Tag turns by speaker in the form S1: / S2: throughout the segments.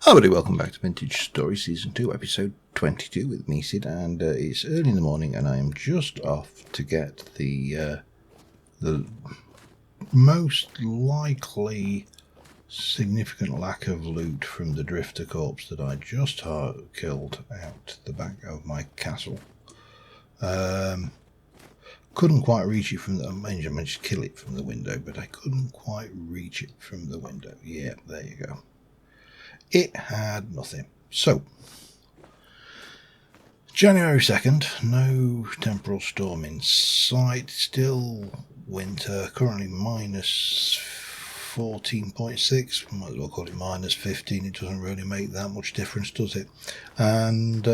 S1: Hi everybody, welcome back to Vintage Story Season 2, Episode 22 with me, Sid, and it's early in the morning and I am just off to get the most likely significant lack of loot from the drifter corpse that I just killed out the back of my castle. Couldn't quite reach it from the... I managed to kill it from the window, but I couldn't quite reach it from the window. Yeah, there you go. It had nothing. So, January 2nd, no temporal storm in sight, still winter, currently minus 14.6, might as well call it minus 15, it doesn't really make that much difference, does it? And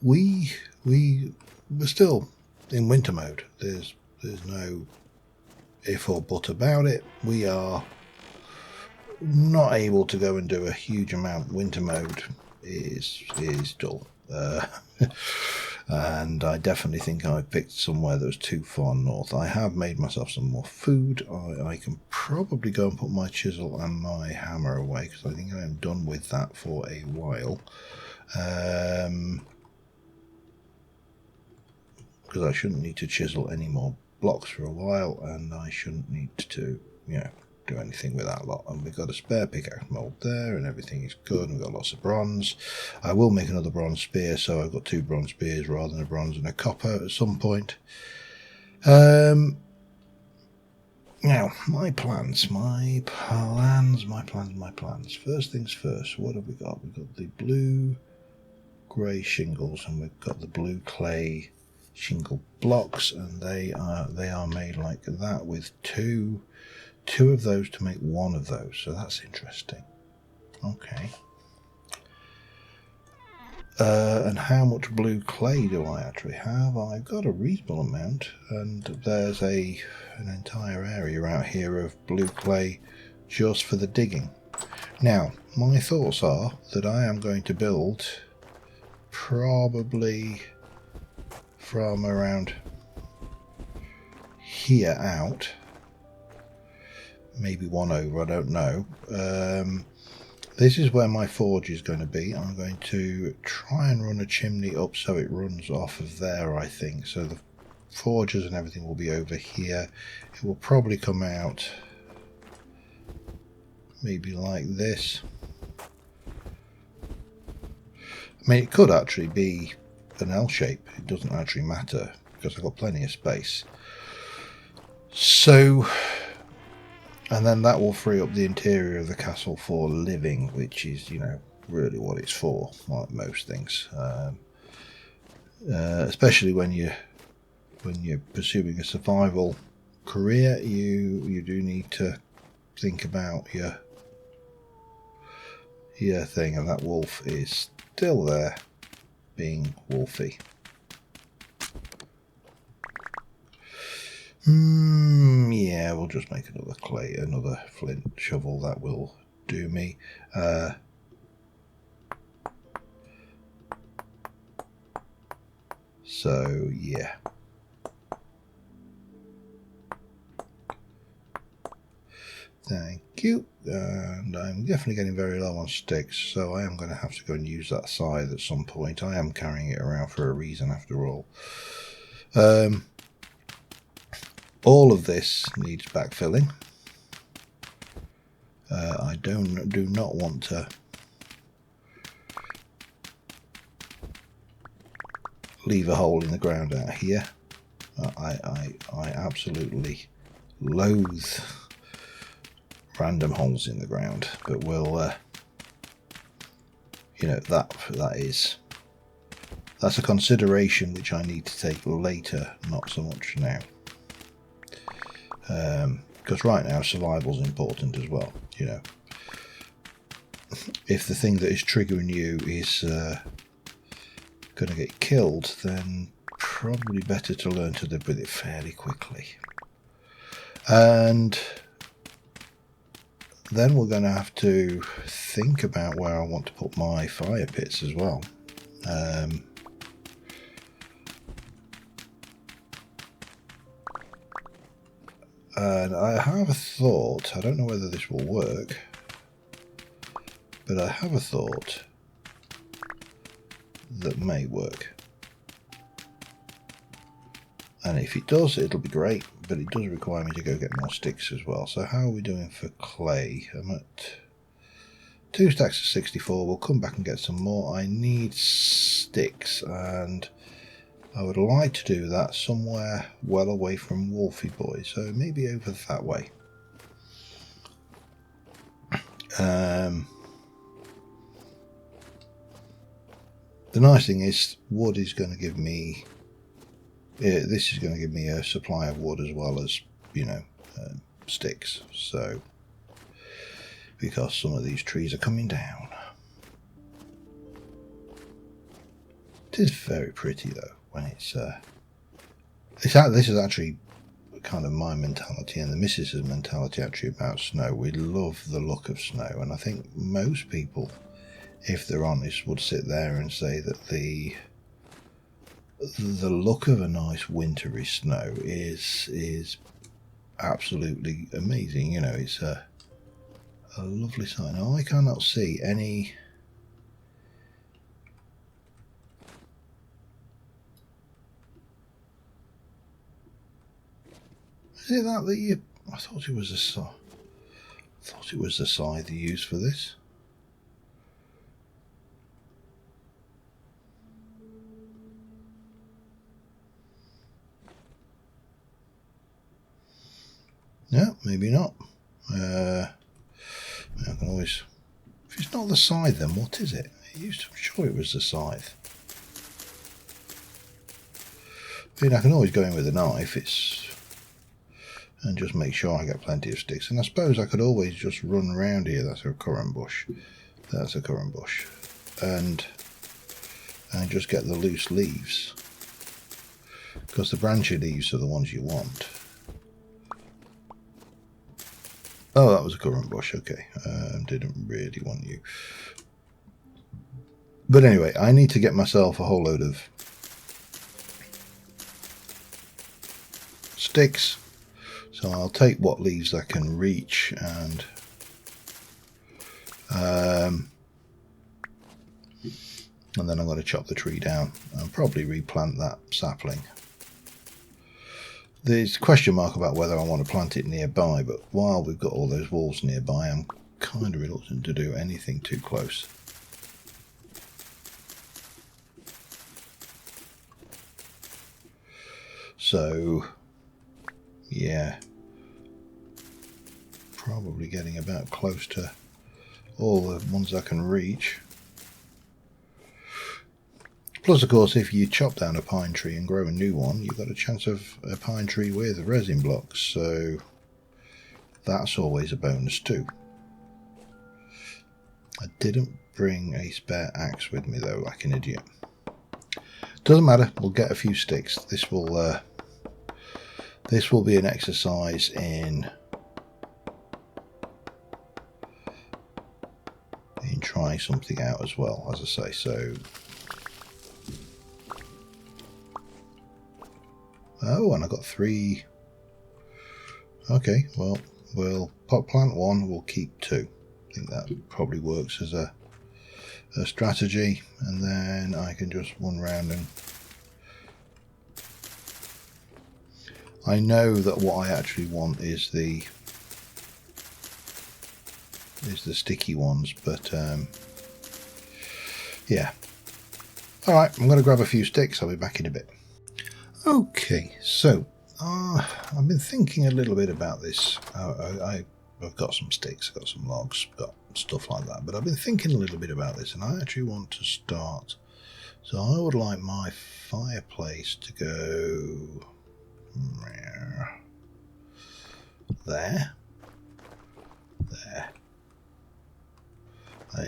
S1: we're still in winter mode. There's no if or but about it. We are not able to go and do a huge amount. Winter mode is dull, and I definitely think I picked somewhere that was too far north. I have made myself some more food. I can probably go and put my chisel and my hammer away because I think I am done with that for a while, because I shouldn't need to chisel any more blocks for a while, and I shouldn't need to, do anything with that lot. And we've got a spare pickaxe mold there and everything is good. We've got lots of bronze. I will make another bronze spear, so I've got 2 bronze spears rather than a bronze and a copper at some point. Now my plans. First things first, what have we got? We've got the blue grey shingles and we've got the blue clay shingle blocks, and they are made like that with two of those to make one of those, so that's interesting. Okay. And how much blue clay do I actually have? I've got a reasonable amount, and there's an entire area out here of blue clay just for the digging. Now, my thoughts are that I am going to build probably from around here out, maybe one over, I don't know. This is where my forge is going to be. I'm going to try and run a chimney up so it runs off of there, I think. So the forges and everything will be over here. It will probably come out maybe like this. I mean, it could actually be an L shape. It doesn't actually matter because I've got plenty of space. So... and then that will free up the interior of the castle for living, which is, really what it's for, like most things. Especially when you're pursuing a survival career, you do need to think about your thing, and that wolf is still there, being wolfy. Yeah, we'll just make another flint shovel. That will do me. So, yeah. Thank you. And I'm definitely getting very low on sticks, so I am going to have to go and use that scythe at some point. I am carrying it around for a reason, after all. All of this needs backfilling. I do not want to leave a hole in the ground out here. I absolutely loathe random holes in the ground, but we'll that's a consideration which I need to take later, not so much now. Because right now survival is important as well. If the thing that is triggering you is going to get killed, then probably better to learn to live with it fairly quickly. And then we're going to have to think about where I want to put my fire pits as well. And I have a thought, I don't know whether this will work, But I have a thought that may work. And if it does, it'll be great, but it does require me to go get more sticks as well. So how are we doing for clay? I'm at 2 stacks of 64. We'll come back and get some more. I need sticks, and I would like to do that somewhere well away from Wolfie Boy, so maybe over that way. The nice thing is wood is going to give me... this is going to give me a supply of wood as well as, you know, sticks. So, because some of these trees are coming down. It is very pretty though when it's this is actually kind of my mentality and the missus's mentality actually about snow. We love the look of snow, and I think most people, if they're honest, would sit there and say that the look of a nice wintry snow is absolutely amazing. You know, it's a lovely sight. Now I cannot see any. Is it that you? I thought it was the scythe you used for this. No, maybe not. I can always... If it's not the scythe, then what is it? I'm sure it was the scythe. I mean, I can always go in with a knife. And just make sure I get plenty of sticks. And I suppose I could always just run around here. That's a currant bush. That's a currant bush. And just get the loose leaves. Because the branchy leaves are the ones you want. Oh, that was a currant bush. Okay. Didn't really want you. But anyway, I need to get myself a whole load of sticks. So I'll take what leaves I can reach and then I'm going to chop the tree down and probably replant that sapling. There's a question mark about whether I want to plant it nearby, but while we've got all those wolves nearby, I'm kind of reluctant to do anything too close. So, yeah, probably getting about close to all the ones I can reach. Plus, of course, if you chop down a pine tree and grow a new one, you've got a chance of a pine tree with resin blocks, so that's always a bonus too. I didn't bring a spare axe with me though, like an idiot. Doesn't matter, we'll get a few sticks. This will be an exercise in trying something out as well, as I say. So, oh, and I got 3. Okay, well, we'll plant 1, we'll keep 2. I think that probably works as a strategy, and then I can just run around and I know that what I actually want is the sticky ones, but yeah. Alright, I'm going to grab a few sticks. I'll be back in a bit. Okay, so I've been thinking a little bit about this. I've got some sticks, I've got some logs, got stuff like that, but I've been thinking a little bit about this, and I actually want to start. So I would like my fireplace to go there.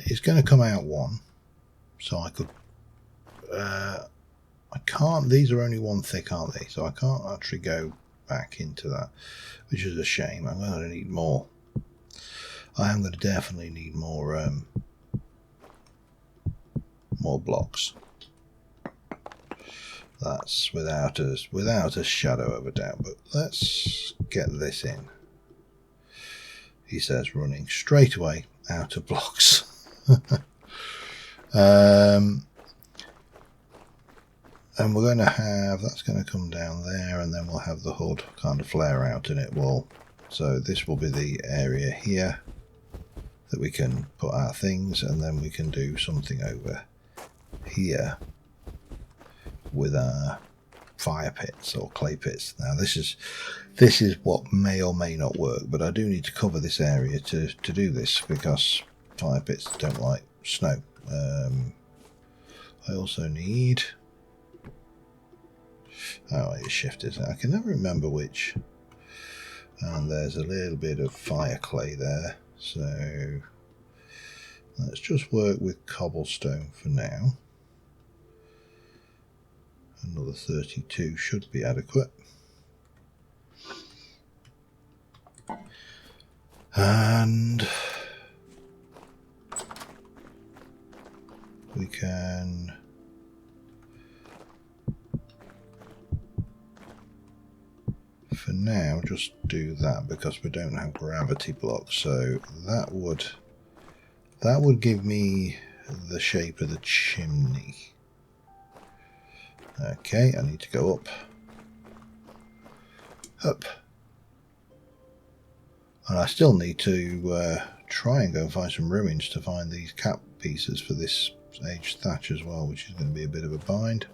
S1: It's going to come out 1, so I could I can't, these are only 1 thick, aren't they? So I can't actually go back into that, which is a shame. I'm going to need more. I am going to definitely need more blocks. That's without a shadow of a doubt. But let's get this in. He says running straight away out of blocks. And we're going to have, that's going to come down there, and then we'll have the hood kind of flare out in it. So this will be the area here that we can put our things, and then we can do something over here with our fire pits or clay pits. Now this is what may or may not work, but I do need to cover this area to do this, because fire pits don't like snow. I also need, it's shifted. I can never remember which. And there's a little bit of fire clay there, so let's just work with cobblestone for now. Another 32 should be adequate. And we can for now just do that, because we don't have gravity blocks, so that would give me the shape of the chimney. Okay, I need to go up, and I still need to try and go and find some ruins to find these cap pieces for this aged thatch as well, which is going to be a bit of a bind.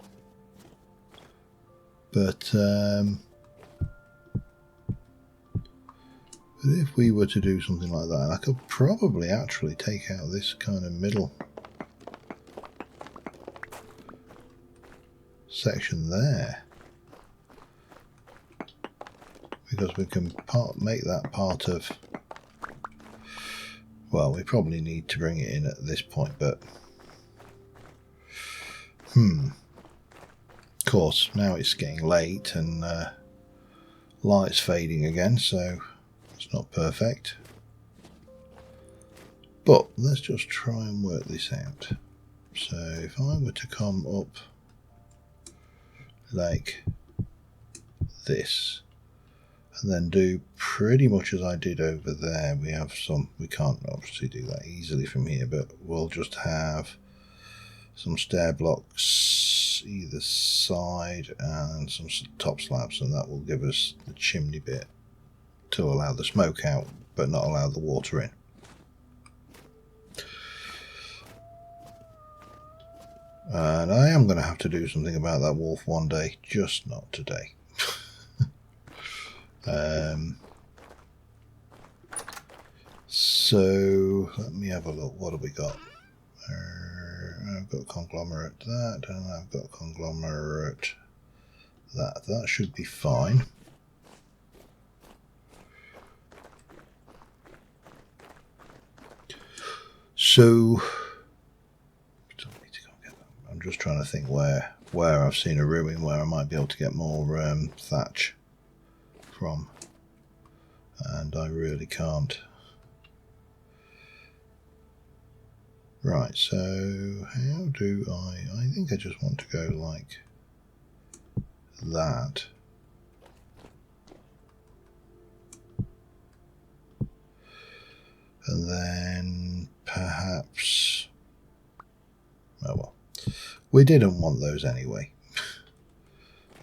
S1: But if we were to do something like that, I could probably actually take out this kind of middle section there, because we can make that part of, well, we probably need to bring it in at this point, but of course now it's getting late and light's fading again, so it's not perfect. But let's just try and work this out. So if I were to come up like this, and then do pretty much as I did over there, we can't obviously do that easily from here, but we'll just have some stair blocks either side and some top slabs, and that will give us the chimney bit to allow the smoke out but not allow the water in. And I am going to have to do something about that wolf one day, just not today. So let me have a look. What have we got? I've got conglomerate that, and I've got conglomerate that. That should be fine. So I'm just trying to think where I've seen a ruin where I might be able to get more thatch from, and I really can't. Right, so how do I think I just want to go like that. And then perhaps, oh well, we didn't want those anyway.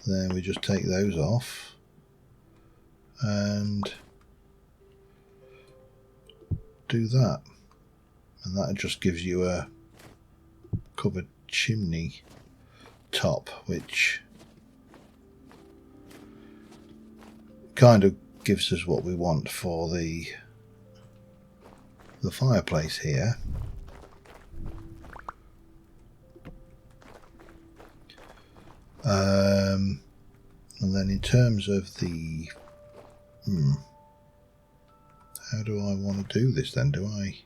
S1: Then we just take those off and do that. And that just gives you a covered chimney top, which kind of gives us what we want for the fireplace here. And then in terms of the how do I want to do this then? Do I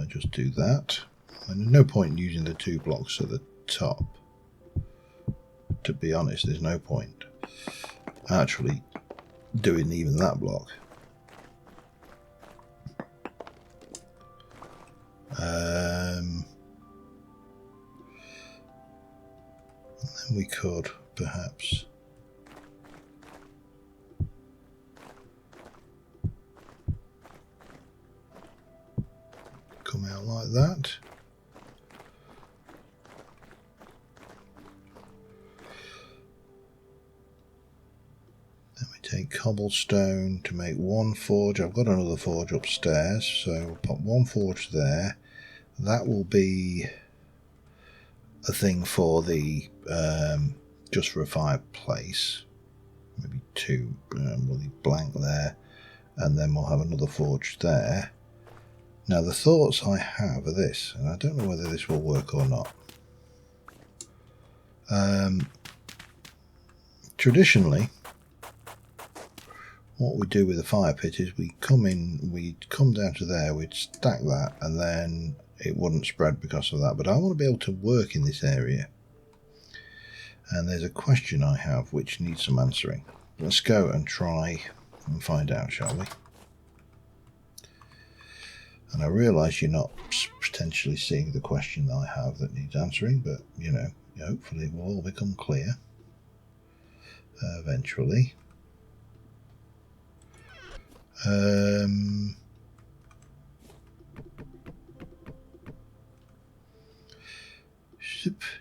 S1: just do that? And there's no point in using the 2 blocks at the top. To be honest, there's no point actually doing even that block. And then we could perhaps come out like that. Then we take cobblestone to make one forge. I've got another forge upstairs, so we'll put one forge there. That will be a thing for the just for a fireplace. Maybe two. We'll leave blank there, and then we'll have another forge there. Now the thoughts I have are this, and I don't know whether this will work or not. Traditionally, what we do with the fire pit is we'd come down to there, we'd stack that, and then it wouldn't spread because of that. But I want to be able to work in this area, and there's a question I have which needs some answering. Let's go and try and find out, shall we? And I realise you're not potentially seeing the question that I have that needs answering, but you know, hopefully it will all become clear eventually.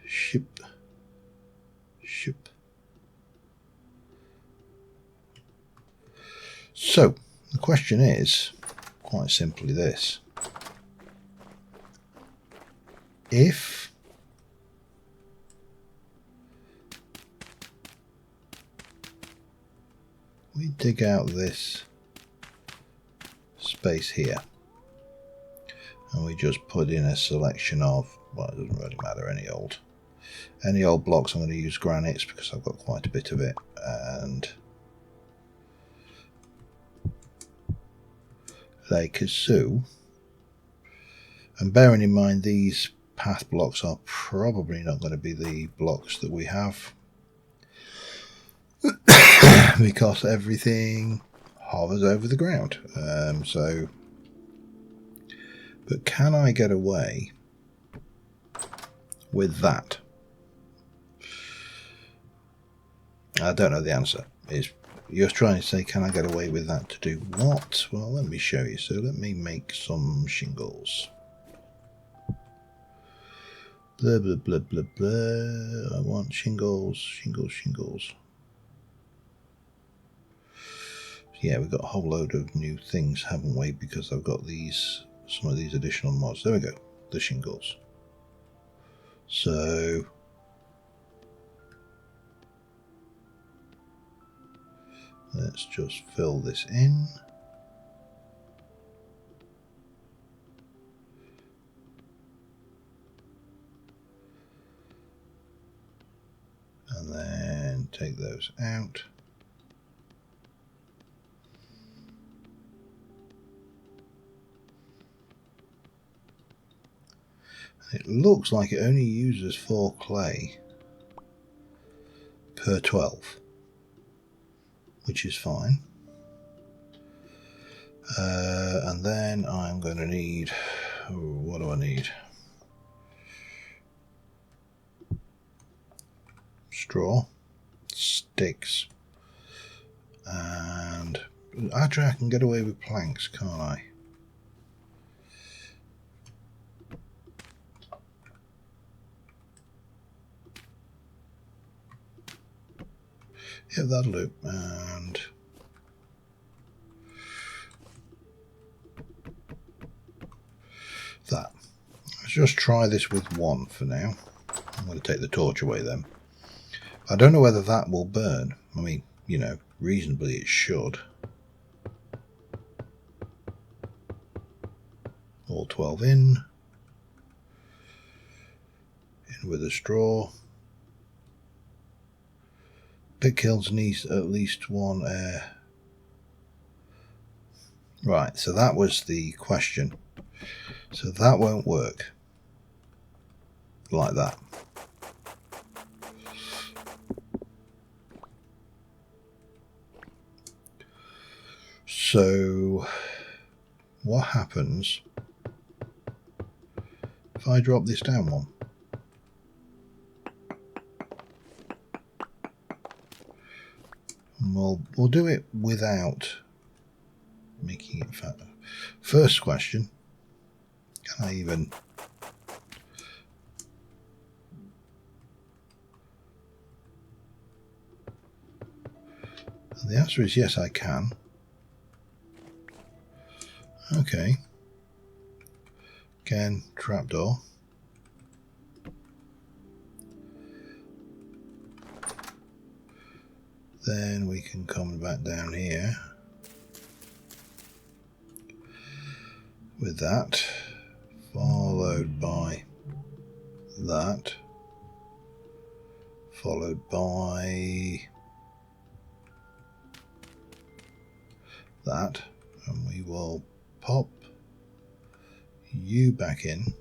S1: Ship. So the question is quite simply this: if we dig out this space here and we just put in a selection of, well, it doesn't really matter, any old blocks. I'm going to use granites because I've got quite a bit of it, and like so. And bearing in mind these path blocks are probably not going to be the blocks that we have because everything hovers over the ground. But can I get away with that? I don't know the answer. You're trying to say, can I get away with that to do what? Well, let me show you. So let me make some shingles. Blah, blah, blah, blah, blah. I want shingles. Yeah, we've got a whole load of new things, haven't we? Because I've got some of these additional mods. There we go, the shingles. So let's just fill this in. And then take those out. It looks like it only uses 4 clay per 12, which is fine. And then I'm going to need, what do I need? Straw, sticks, and actually I can get away with planks, can't I? Yeah, that'll do. And that. Let's just try this with one for now. I'm going to take the torch away then. I don't know whether that will burn. I mean, you know, reasonably it should. All 12 in with a straw. Pit kilns needs at least one air. Right, so that was the question. So that won't work like that. So what happens if I drop this down one? We'll do it without making it fatter. First question, Can I even... And the answer is yes, I can. Okay. Again, trapdoor. Then we can come back down here with that, followed by that, followed by that, and we will pop you back in,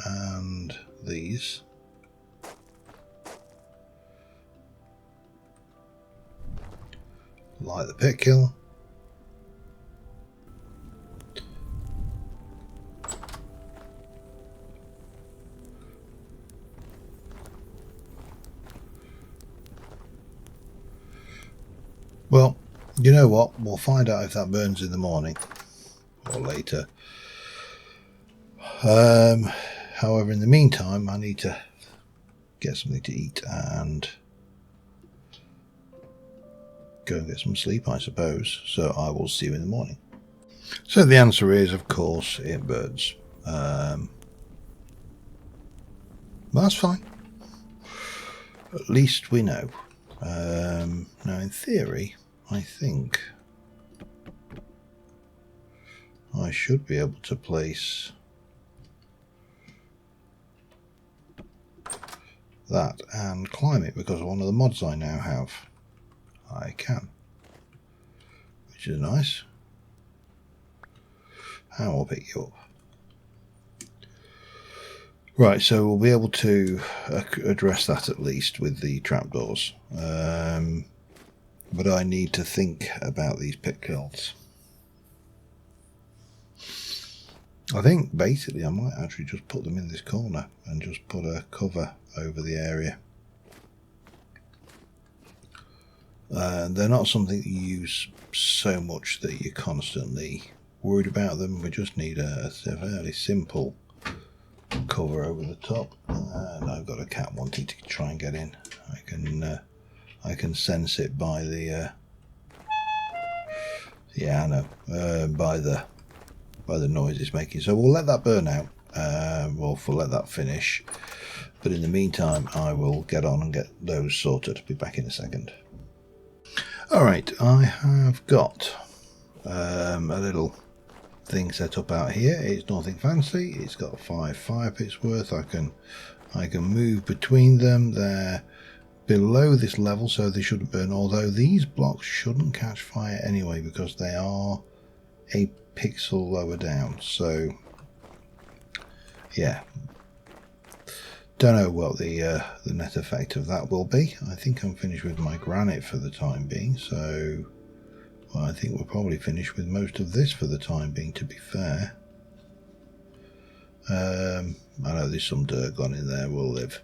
S1: and these. Light the pit kill. Well, you know what? We'll find out if that burns in the morning or later. However, in the meantime, I need to get something to eat and go and get some sleep, I suppose. So I will see you in the morning. So the answer is, of course, it burns. That's fine. At least we know. Now, in theory, I think I should be able to place that and climb it because of one of the mods I now have. I can, which is nice. And I'll pick you up. Right, so we'll be able to address that at least with the trapdoors. But I need to think about these pit kills. I think basically I might actually just put them in this corner and just put a cover over the area. They're not something that you use so much that you're constantly worried about them. We just need a fairly simple cover over the top. And I've got a cat wanting to try and get in. I can sense it by the yeah, I know, by the noise it's making. So we'll let that burn out. We'll let that finish. But in the meantime, I will get on and get those sorted. Be back in a second. Alright, I have got a little thing set up out here. It's nothing fancy. It's got 5 fire pits worth. I can move between them. They're below this level, so they shouldn't burn, although these blocks shouldn't catch fire anyway because they are a pixel lower down. So yeah, don't know what the net effect of that will be. I think I'm finished with my granite for the time being, so well, I think we're probably finished with most of this for the time being, to be fair. I know there's some dirt gone in there, will live.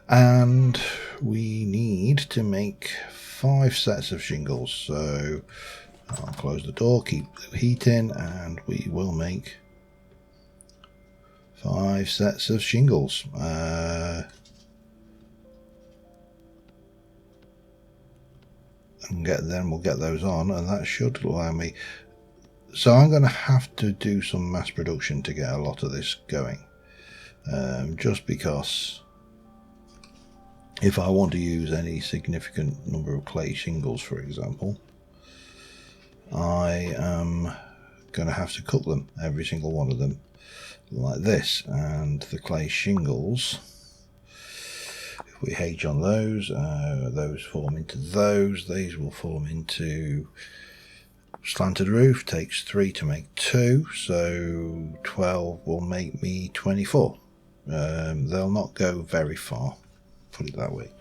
S1: And we need to make 5 sets of shingles, so I'll close the door, keep the heat in, and we will make 5 sets of shingles. And then we'll get those on, and that should allow me. So I'm going to have to do some mass production to get a lot of this going, just because if I want to use any significant number of clay shingles, for example, I am going to have to cut them, every single one of them, like this. And the clay shingles, if we H on those form into those. These will form into slanted roof. Takes 3 to make 2, so 12 will make me 24. They'll not go very far, put it that way.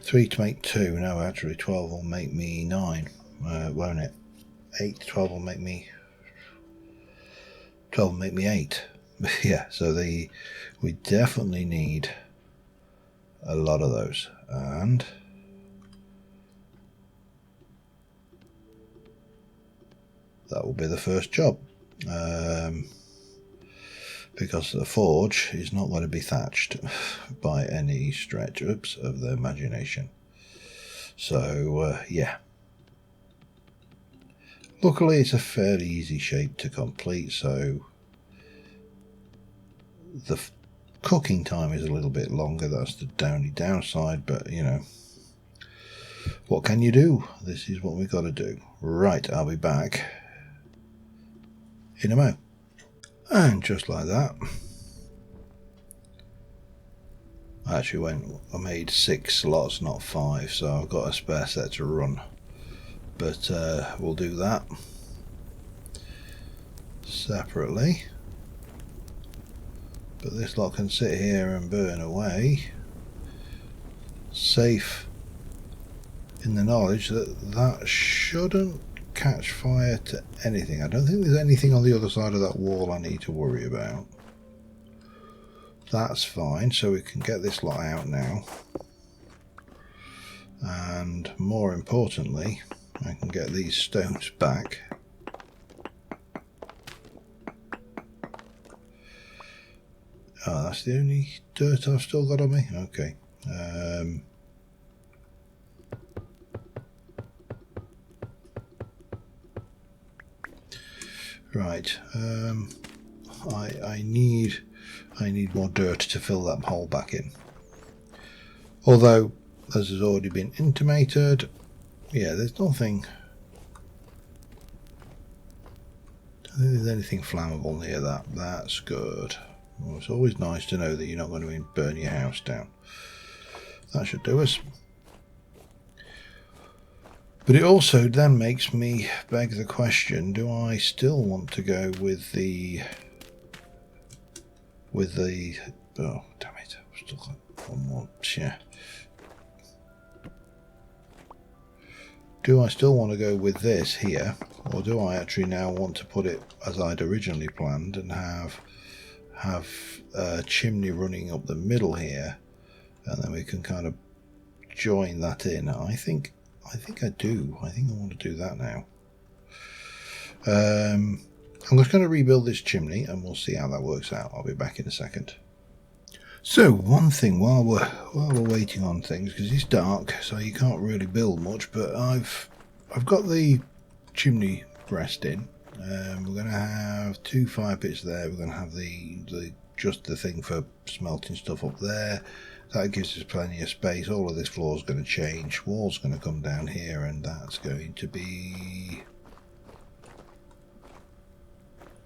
S1: 3 to make 2. No, actually 12 will make me 9, won't it? 8 to 12 will make me 8. Yeah, so we definitely need a lot of those. And that will be the first job. Because the forge is not going to be thatched by any stretch of the imagination. So, yeah. Luckily, it's a fairly easy shape to complete, so the cooking time is a little bit longer. That's the only downside, but, you know, what can you do? This is what we've got to do. Right, I'll be back in a mo. And just like that, I made 6 slots, not 5, so I've got a spare set to run. But we'll do that separately. But this lot can sit here and burn away, safe in the knowledge that that shouldn't catch fire to anything. I don't think there's anything on the other side of that wall I need to worry about. That's fine, so we can get this lot out now. And more importantly, I can get these stones back. Oh, that's the only dirt I've still got on me? Okay. Right. I need more dirt to fill that hole back in. Although, as has already been intimated, yeah, there's nothing. I don't think there's anything flammable near that. That's good. Well, it's always nice to know that you're not going to burn your house down. That should do us. But it also then makes me beg the question, do I still want to go with the oh damn it, I've still got one more. Yeah. Do I still want to go with this here, or do I actually now want to put it as I'd originally planned and have a chimney running up the middle here, and then we can kind of join that in? I think I do. I think I want to do that now. I'm just going to rebuild this chimney and we'll see how that works out. I'll be back in a second. So one thing while we're waiting on things, because it's dark, so you can't really build much, but I've got the chimney breast in. We're going to have 2 fire pits there. We're going to have just the thing for smelting stuff up there. That gives us plenty of space. All of this floor is going to change. Wall's going to come down here, and that's going to be...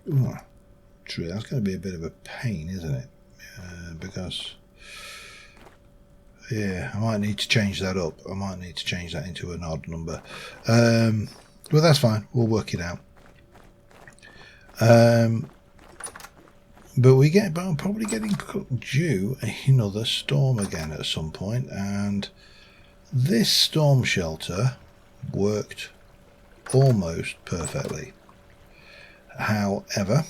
S1: Ooh, true, that's going to be a bit of a pain, isn't it? Because... yeah, I might need to change that up. I might need to change that into an odd number. But that's fine. We'll work it out. But I'm probably getting due another storm again at some point, and this storm shelter worked almost perfectly. However,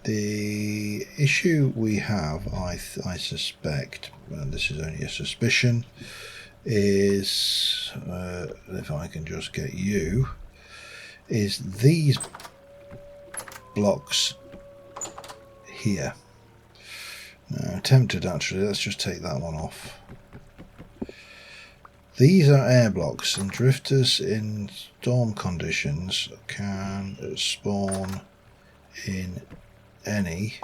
S1: the issue we have, I suspect, and this is only a suspicion, is, if I can just get you, is these blocks here. Now, tempted actually, let's just take that one off. These are air blocks, and drifters in storm conditions can spawn in any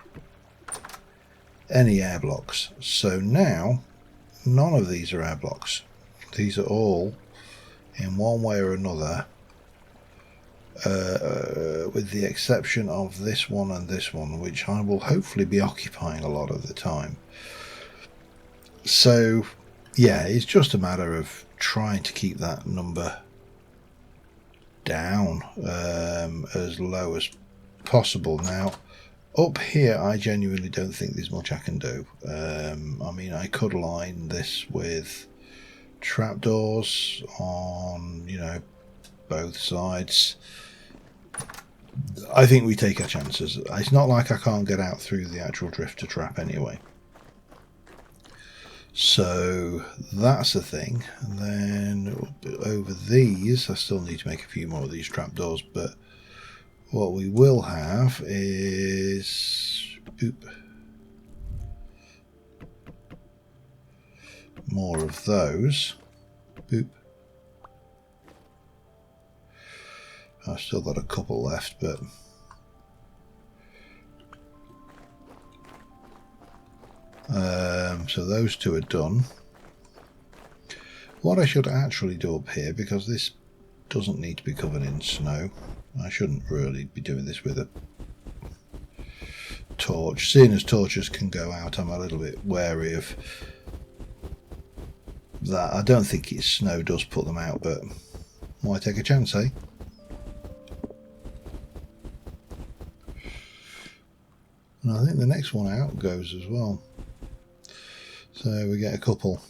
S1: air blocks. So now none of these are air blocks. These are all, in one way or another, with the exception of this one and this one, which I will hopefully be occupying a lot of the time. So yeah, it's just a matter of trying to keep that number down as low as possible. Now up here I genuinely don't think there's much I can do. I mean, I could line this with trapdoors on, you know, both sides. I think we take our chances. It's not like I can't get out through the actual drifter trap anyway. So that's the thing. And then over these, I still need to make a few more of these trapdoors, but What we will have is more of those. Boop. I've still got a couple left, but so those two are done. What I should actually do up here, because this doesn't need to be covered in snow, I shouldn't really be doing this with a torch. Seeing as torches can go out, I'm a little bit wary of that. I don't think snow does put them out, but why take a chance, eh? And I think the next one out goes as well. So we get a couple.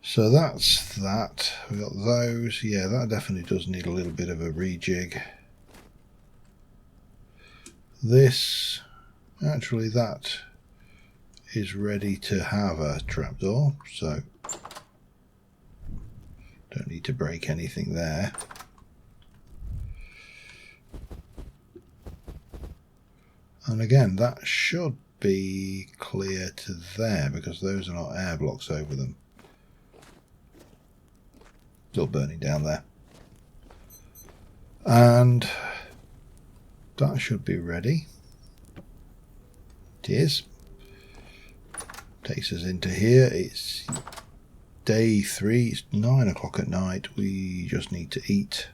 S1: So that's that. We got those. Yeah, that definitely does need a little bit of a rejig. This, actually, that is ready to have a trapdoor, so don't need to break anything there. And again, that should be clear to there because those are not air blocks over them. Still burning down there. And that should be ready. It is. Takes us into here. It's day 3. It's 9 o'clock at night. We just need to eat,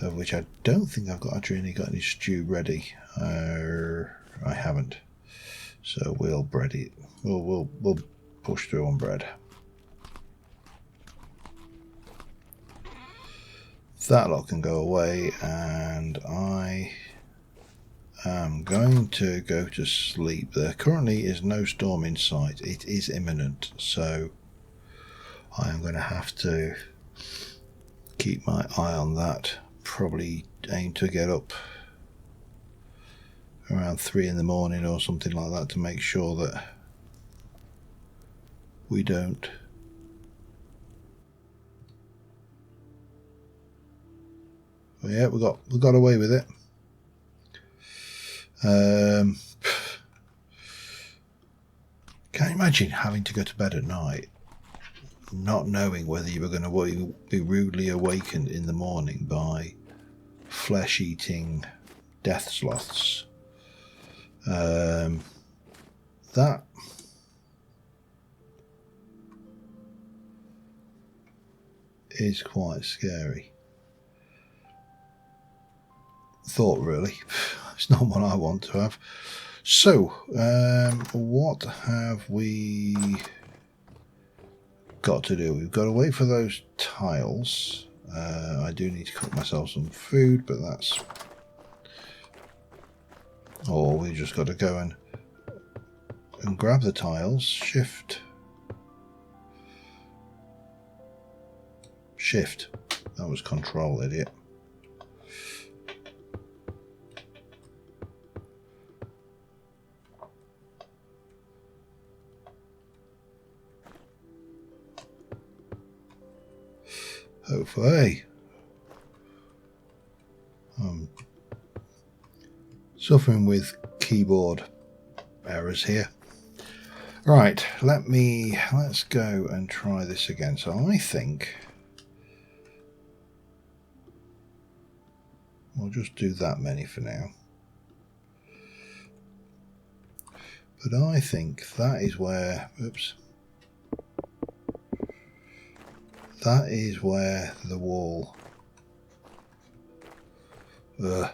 S1: of which I don't think I've got actually got any stew ready. I haven't. So we'll bread it. We'll push through on bread. That lot can go away, and I am going to go to sleep. There currently is no storm in sight. It is imminent, so I am going to have to keep my eye on that. Probably aim to get up around 3 in the morning or something like that to make sure that we don't yeah, we got away with it. Can you imagine having to go to bed at night not knowing whether you were going to be rudely awakened in the morning by flesh-eating death sloths? That is quite scary. Thought, really. It's not what I want to have. So, what have we got to do? We've got to wait for those tiles. I do need to cook myself some food, but that's... Or we just got to go and grab the tiles. Shift. That was control, idiot. Hopefully. I'm suffering with keyboard errors here. Right, let's go and try this again. So I think we'll just do that many for now. But I think that is where, oops, that is where the wall is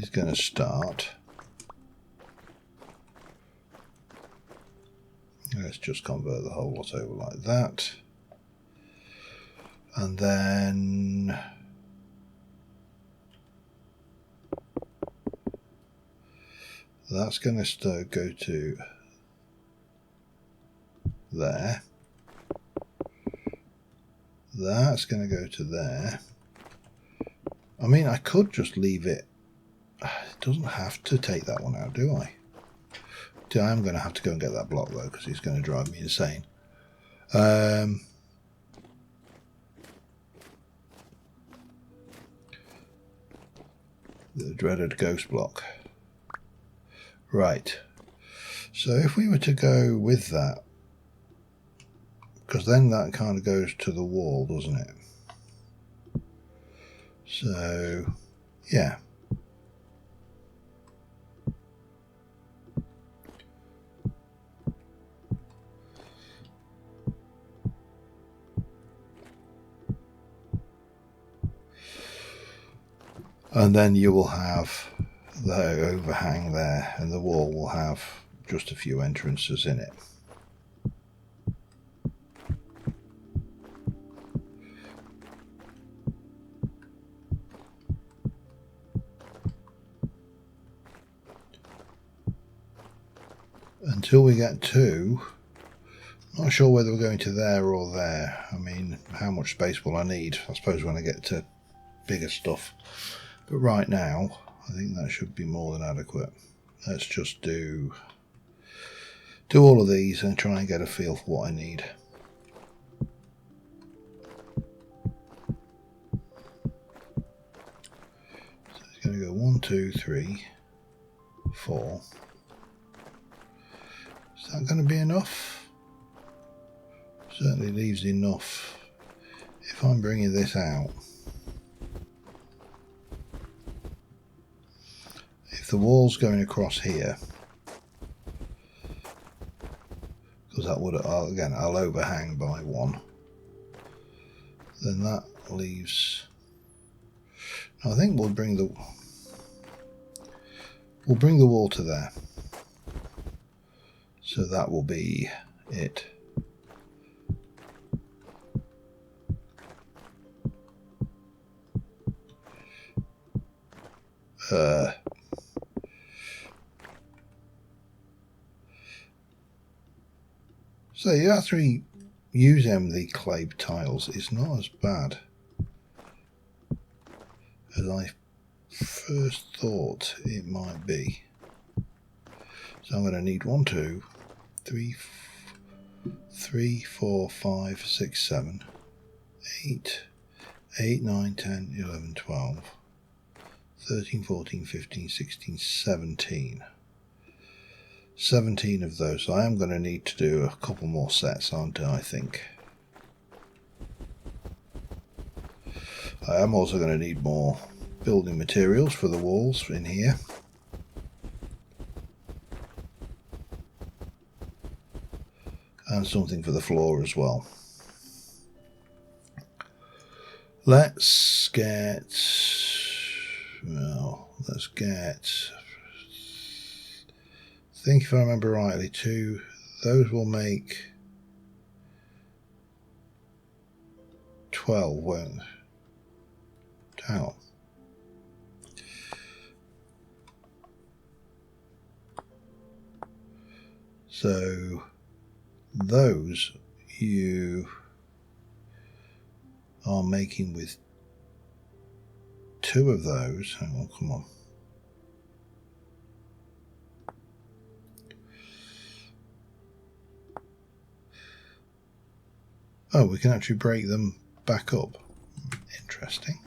S1: going to start. Let's just convert the whole lot over like that. And then that's going to go to there. That's going to go to there. I mean, I could just leave it. It doesn't have to take that one out, do I? I'm going to have to go and get that block though, because it's going to drive me insane. The dreaded ghost block. Right. So if we were to go with that, because then that kind of goes to the wall, doesn't it? So, yeah. And then you will have the overhang there, and the wall will have just a few entrances in it. Until we get to, not sure whether we're going to there or there. I mean, how much space will I need? I suppose when I get to bigger stuff. But right now, I think that should be more than adequate. Let's just do all of these and try and get a feel for what I need. So it's going to go 1, 2, 3, 4. Is that going to be enough? Certainly leaves enough. If I'm bringing this out, if the wall's going across here, because that would, again, I'll overhang by 1, then that leaves, I think we'll bring the wall to there. So that will be it. So you actually use the clay tiles. It's not as bad as I first thought it might be. So I'm going to need 1, 2, 3, 4, 5, 6, 7, 8, 9, 10, 11, 12, 13, 14, 15, 16, 17. 17 of those. So I am going to need to do a couple more sets, aren't I think. I am also going to need more building materials for the walls in here. And something for the floor as well. Let's get, well, I think if I remember rightly, those will make 12, won't they? Down. So those you are making with 2 of those. Hang on, come on. Oh, we can actually break them back up. Interesting.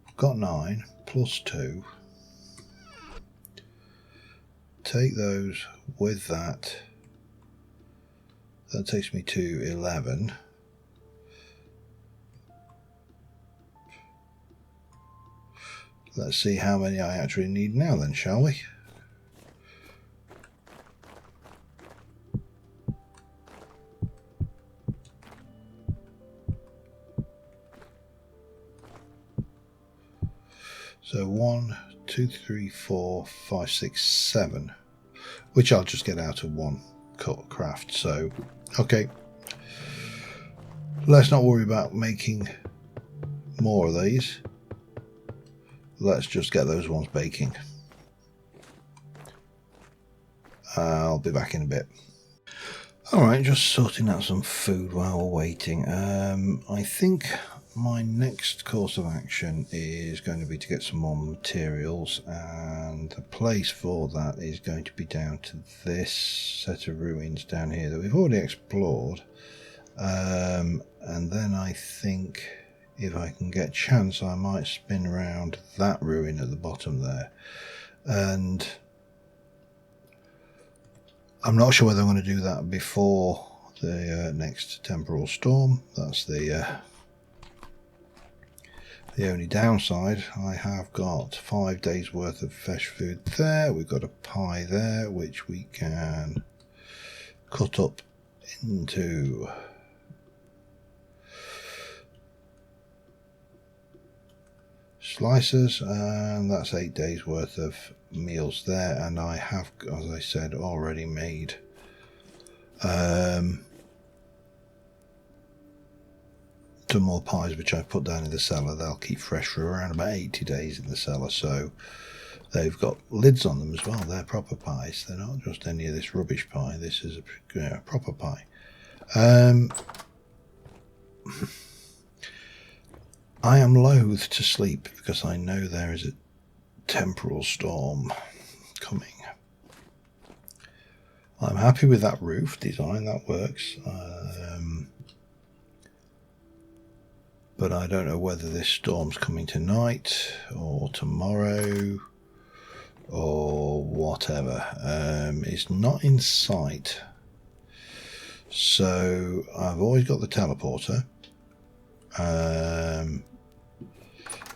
S1: I've got 9 plus 2. Take those with that. That takes me to 11. Let's see how many I actually need now then, shall we? So 1, 2, 3, 4, 5, 6, 7, which I'll just get out of one cut craft. So, okay, let's not worry about making more of these. Let's just get those ones baking. I'll be back in a bit. Alright, just sorting out some food while we're waiting. I think my next course of action is going to be to get some more materials, and the place for that is going to be down to this set of ruins down here that we've already explored. And then I think if I can get a chance, I might spin around that ruin at the bottom there. And I'm not sure whether I'm going to do that before the next temporal storm. That's the only downside. I have got 5 days worth of fresh food there. We've got a pie there which we can cut up into slices, and that's 8 days worth of meals there. And I have, as I said, already made some more pies which I put down in the cellar. They'll keep fresh for around about 80 days in the cellar, so they've got lids on them as well. They're proper pies, they're not just any of this rubbish pie. This is a proper pie. I am loath to sleep because I know there is a temporal storm coming. I'm happy with that roof design, that works. But I don't know whether this storm's coming tonight or tomorrow or whatever. It's not in sight. So I've always got the teleporter.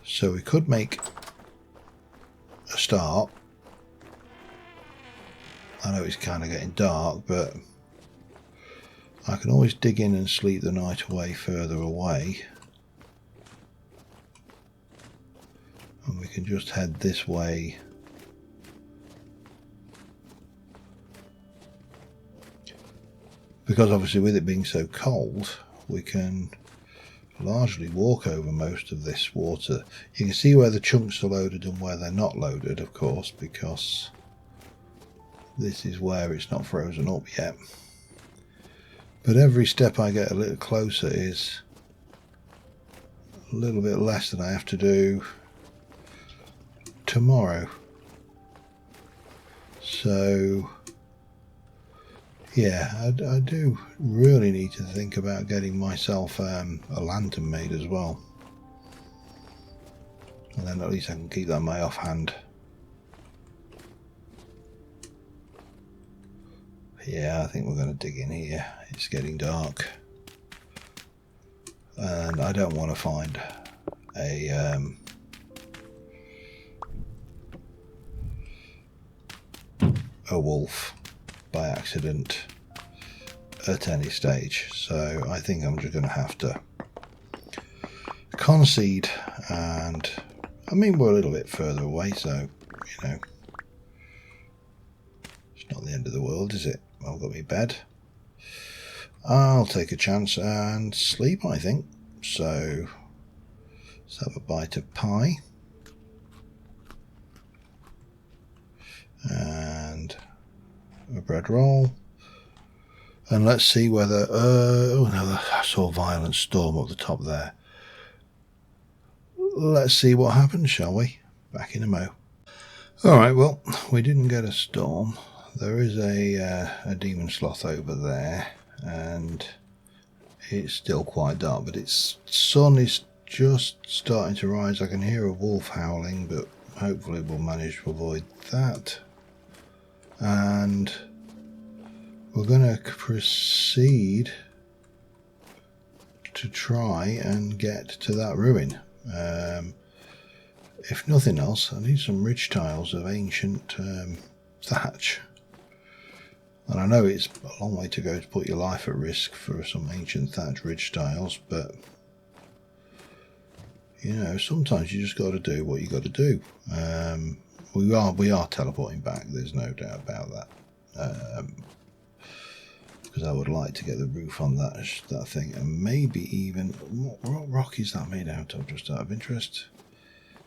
S1: So we could make a start. I know it's kind of getting dark, but I can always dig in and sleep the night away further away. And we can just head this way. Because obviously with it being so cold, we can largely walk over most of this water. You can see where the chunks are loaded and where they're not loaded, of course, because this is where it's not frozen up yet. But every step I get a little closer is a little bit less than I have to do tomorrow. So yeah, I do really need to think about getting myself a lantern made as well, and then at least I can keep that in my offhand. Yeah, I think we're going to dig in here. It's getting dark and I don't want to find a wolf by accident at any stage. So I think I'm just going to have to concede, and I mean we're a little bit further away, so you know it's not the end of the world, is it? I've got my bed. I'll take a chance and sleep, I think. So let's have a bite of pie and a bread roll, and let's see whether oh no, I saw a violent storm up the top there. Let's see what happens, shall we? Back in a mo. Alright, well, we didn't get a storm. There is a demon sloth over there, and it's still quite dark, but its sun is just starting to rise. I can hear a wolf howling, but hopefully we'll manage to avoid that. And we're going to proceed to try and get to that ruin. If nothing else, I need some ridge tiles of ancient thatch. And I know it's a long way to go to put your life at risk for some ancient thatch ridge tiles, but you know, sometimes you just got to do what you got to do. We are teleporting back. There's no doubt about that. Because I would like to get the roof on that thing, and maybe even what rock is that made out of? Just out of interest,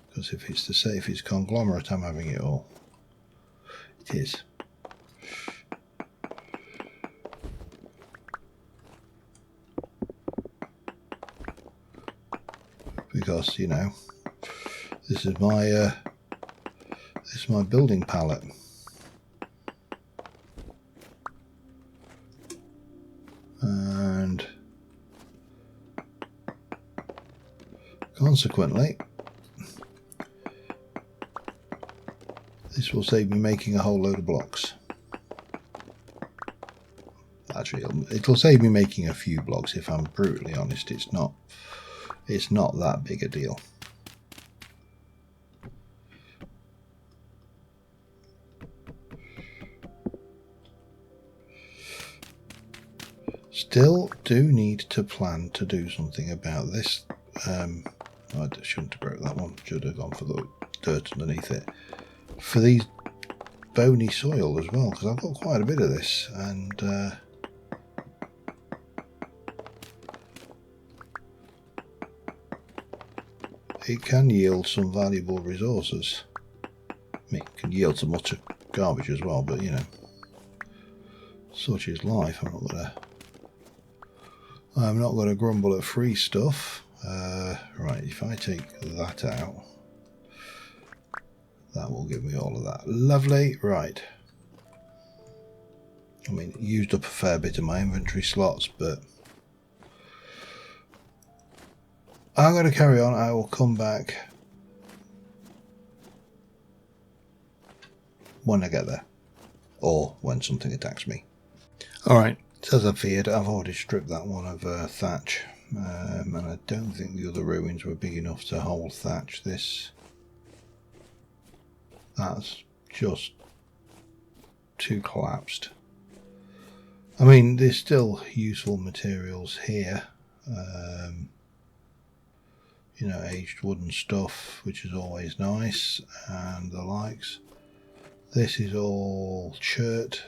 S1: because if it's to say if it's conglomerate, I'm having it all. It is. because, you know, this is my building palette. And consequently, this will save me making a whole load of blocks. Actually, it'll save me making a few blocks. If I'm brutally honest, it's not that big a deal. Still do need to plan to do something about this. I shouldn't have broke that one. Should have gone for the dirt underneath it. For these bony soil as well, because I've got quite a bit of this, and it can yield some valuable resources. I mean, it can yield some utter garbage as well, but you know, such is life. I'm not going to grumble at free stuff. Right, if I take that out, that will give me all of that. Lovely. Right. I mean, it used up a fair bit of my inventory slots, but I'm going to carry on. I will come back when I get there, or when something attacks me. Alright, as I feared, I've already stripped that one of thatch, and I don't think the other ruins were big enough to hold thatch. That's just too collapsed. I mean, there's still useful materials here. You know, aged wooden stuff, which is always nice, and the likes. This is all chert.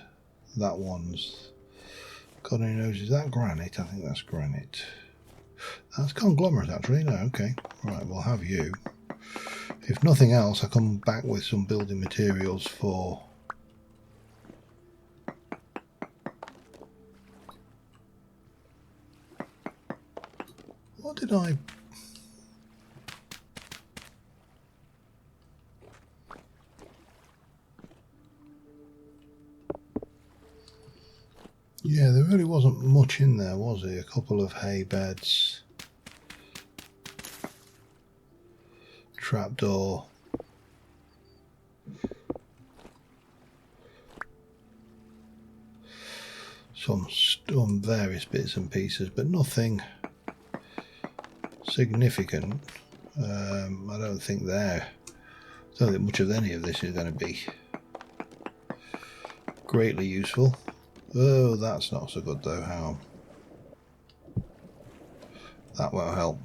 S1: That one's, God only knows, is that granite? I think that's granite. That's conglomerate, actually. No, okay. Right, we'll have you. If nothing else, I'll come back with some building materials for... What did I... Yeah, there really wasn't much in there, was there? A couple of hay beds, trapdoor, some various bits and pieces, but nothing significant. I don't think much of any of this is going to be greatly useful. Oh, that's not so good though. How? That won't help.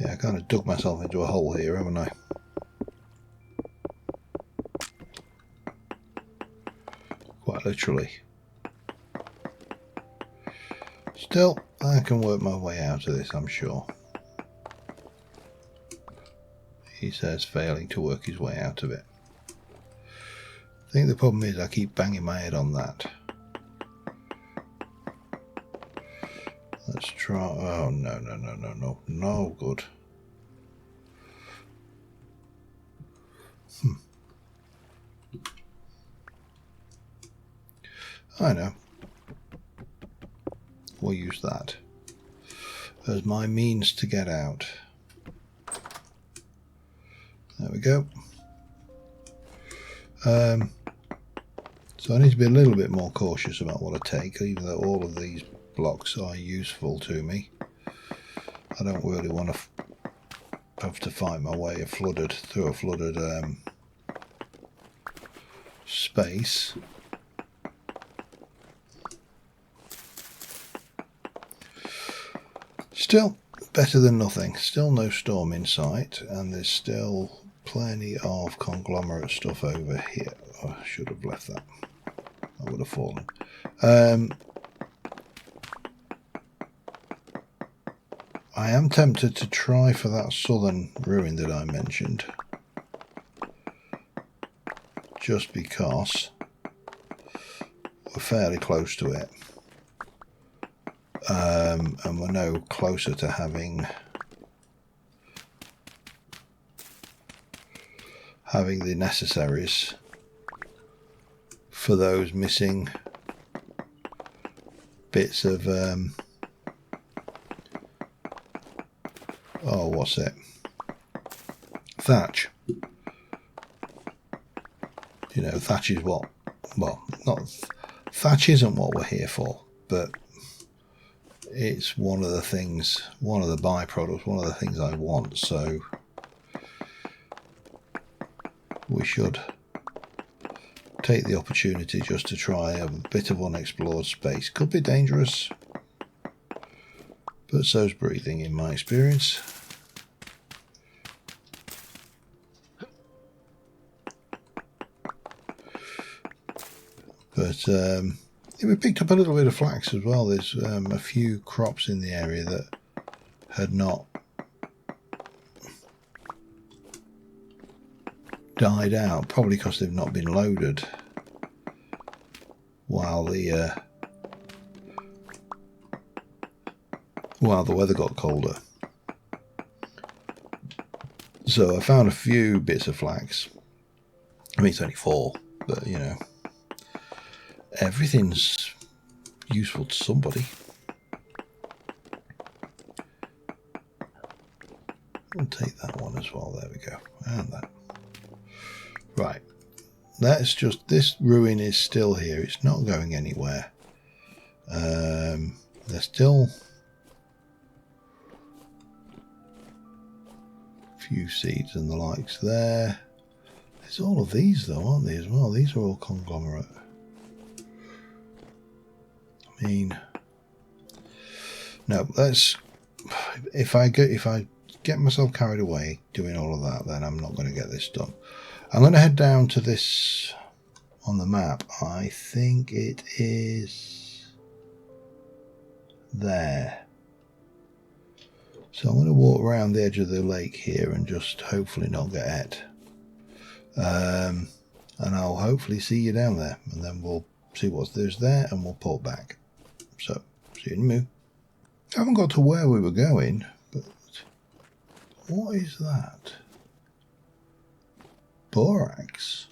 S1: Yeah, I kind of dug myself into a hole here, haven't I? Quite literally. Still, I can work my way out of this, I'm sure. He says, failing to work his way out of it. I think the problem is I keep banging my head on that. Let's try... Oh, no, no, no, no, no. No good. I know. We'll use that as my means to get out. There we go. So I need to be a little bit more cautious about what I take, even though all of these blocks are useful to me. I don't really want to have to fight my way through a flooded space. Still better than nothing. Still no storm in sight, and there's still plenty of conglomerate stuff over here. Oh, I should have left that. That would have fallen. I am tempted to try for that southern ruin that I mentioned, just because we're fairly close to it, and we're no closer to having the necessaries for those missing bits of oh, what's it? Thatch. You know, thatch is what, well, not thatch isn't what we're here for, but it's one of the things, one of the byproducts, one of the things I want, so we should take the opportunity just to try a bit of unexplored space. Could be dangerous, but so's breathing in my experience. But we picked up a little bit of flax as well. There's a few crops in the area that had not died out, probably because they've not been loaded while the weather got colder. So I found a few bits of flax. I mean, it's only 4, but you know, everything's useful to somebody. We'll take that one as well. There we go. And that. Right. That's just, this ruin is still here. It's not going anywhere. There's still a few seeds and the likes there. There's all of these though, aren't they, as well? These are all conglomerate. I mean, no, let's, if I get myself carried away doing all of that, then I'm not going to get this done. I'm going to head down to this on the map. I think it is there. So I'm going to walk around the edge of the lake here and just hopefully not get hit. And I'll hopefully see you down there, and then we'll see what there's there and we'll port back. So, see you in a minute. I haven't got to where we were going, but what is that? Borax.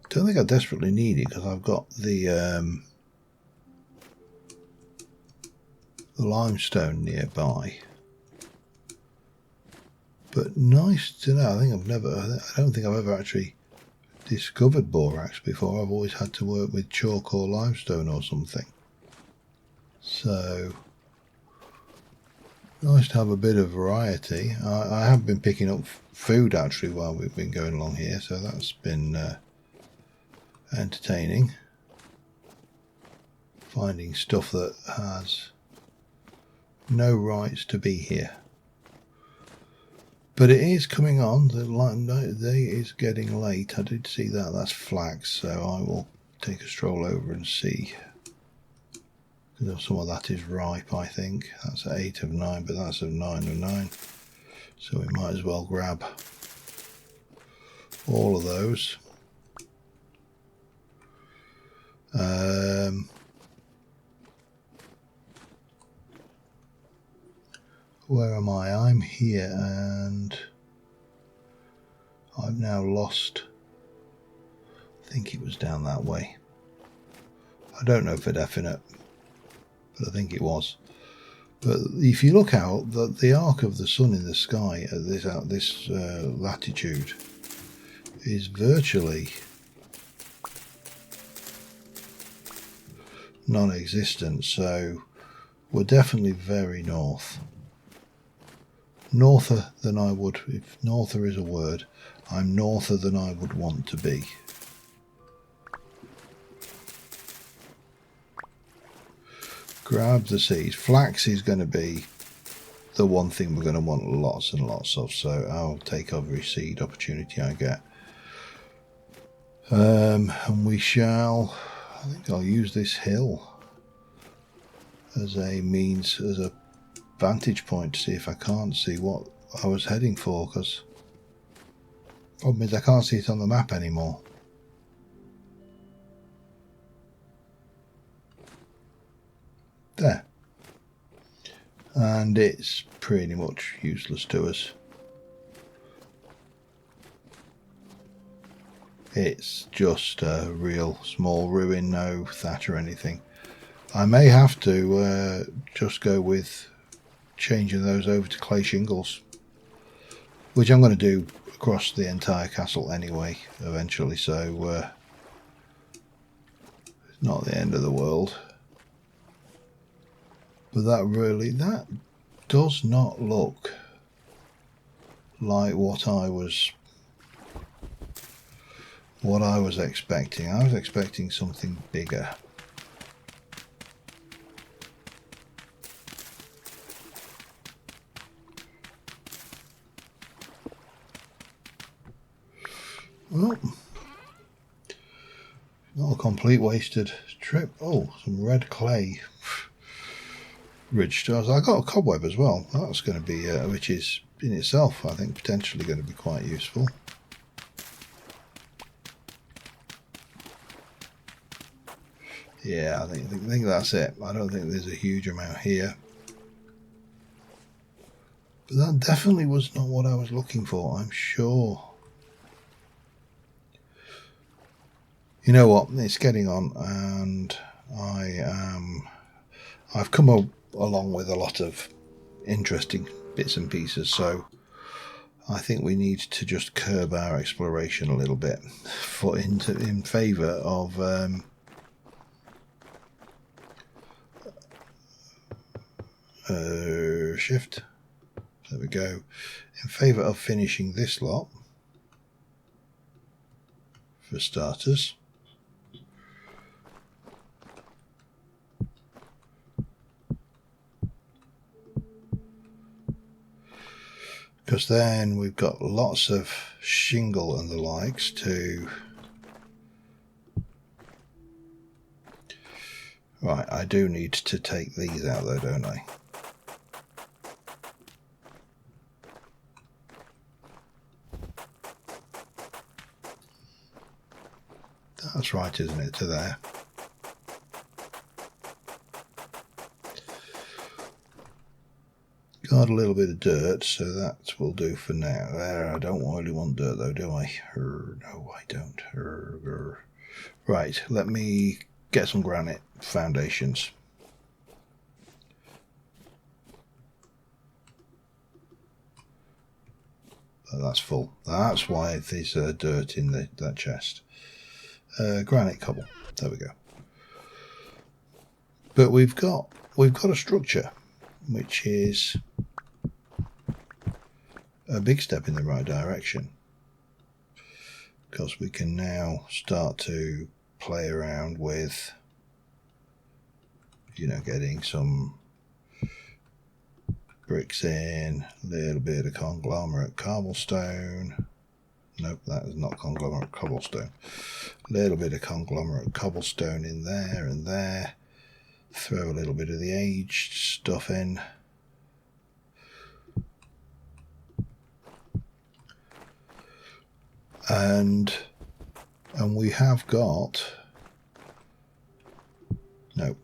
S1: Don't think I desperately need it because I've got the limestone nearby. But nice to know. I don't think I've ever actually discovered borax before. I've always had to work with chalk or limestone or something. So nice to have a bit of variety. I have been picking up food actually while we've been going along here, so that's been entertaining. Finding stuff that has no rights to be here. But it is coming on. The day is getting late. I did see that. That's flax, so I will take a stroll over and see. Because some of that is ripe, I think. That's 8 of 9, but that's of 9 of 9. So we might as well grab all of those. Where am I? I'm here and I've now lost. I think it was down that way. I don't know for definite, but I think it was. But if you look out, the arc of the sun in the sky at this latitude is virtually non-existent. So we're definitely very north. Norther than I would, if norther is a word, I'm norther than I would want to be. Grab the seeds. Flax is going to be the one thing we're going to want lots and lots of, so I'll take every seed opportunity I get. And we shall, I think I'll use this hill as a means, as a vantage point to see if I can't see what I was heading for, because problem is I can't see it on the map anymore. There. And it's pretty much useless to us. It's just a real small ruin, no thatch or anything. I may have to just go with changing those over to clay shingles, which I'm going to do across the entire castle anyway, eventually, so it's not the end of the world. But that does not look like what I was expecting. I was expecting something bigger. Well, not a complete wasted trip. Oh, some red clay ridge stars. I got a cobweb as well. That's going to be, which is in itself, I think, potentially going to be quite useful. Yeah, I think that's it. I don't think there's a huge amount here. But that definitely was not what I was looking for, I'm sure. You know what? It's getting on, and I've come along with a lot of interesting bits and pieces, so I think we need to just curb our exploration a little bit in favour of shift. There we go. In favour of finishing this lot, for starters. Because then we've got lots of shingle and the likes to... Right, I do need to take these out though, don't I? That's right, isn't it, to there? Got a little bit of dirt, so that will do for now. There, I don't really want dirt though, do I? No, I don't. Right, let me get some granite foundations. Oh, that's full. That's why there's dirt in that chest. Granite cobble. There we go. But we've got a structure, which is a big step in the right direction, because we can now start to play around with, you know, getting some bricks in, a little bit of conglomerate cobblestone. Nope, that is not conglomerate cobblestone. A little bit of conglomerate cobblestone in there and there. Throw a little bit of the aged stuff in. And we have got... Nope.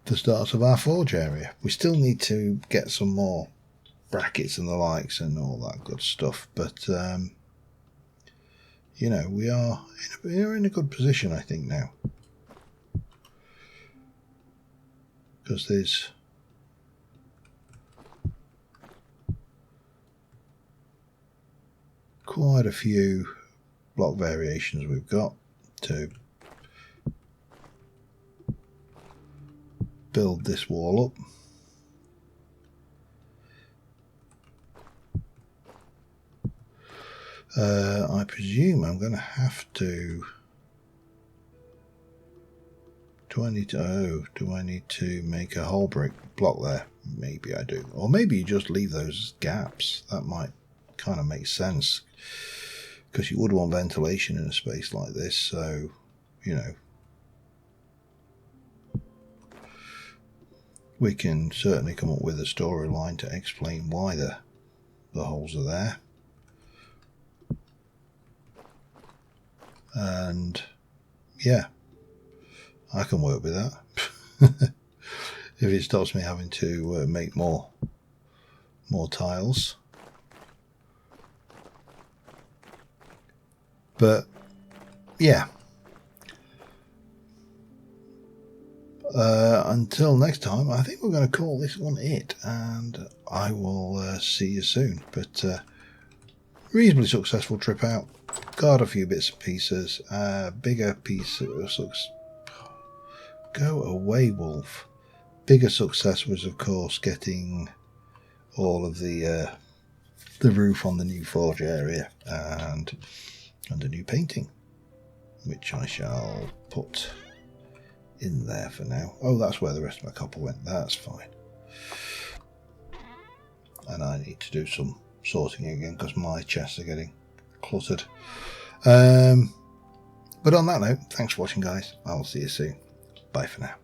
S1: The start of our forge area. We still need to get some more brackets and the likes and all that good stuff, but you know, we're in a good position, I think, now, because there's quite a few block variations we've got to build this wall up. I presume I'm going to have to... Do I need to make a whole brick block there? maybe I do. Or maybe you just leave those gaps. That might kind of make sense, because you would want ventilation in a space like this, so, you know, we can certainly come up with a storyline to explain why the holes are there. And yeah, I can work with that. If it stops me having to make more tiles. But yeah, until next time, I think we're going to call this one it, and I will see you soon. But reasonably successful trip out. Got a few bits and pieces. Bigger piece of go away, wolf. Bigger success was, of course, getting all of the roof on the new forge area and a new painting, which I shall put in there for now. Oh, that's where the rest of my copper went. That's fine. And I need to do some sorting again because my chests are getting cluttered. But on that note, thanks for watching, guys. I'll see you soon. Bye for now.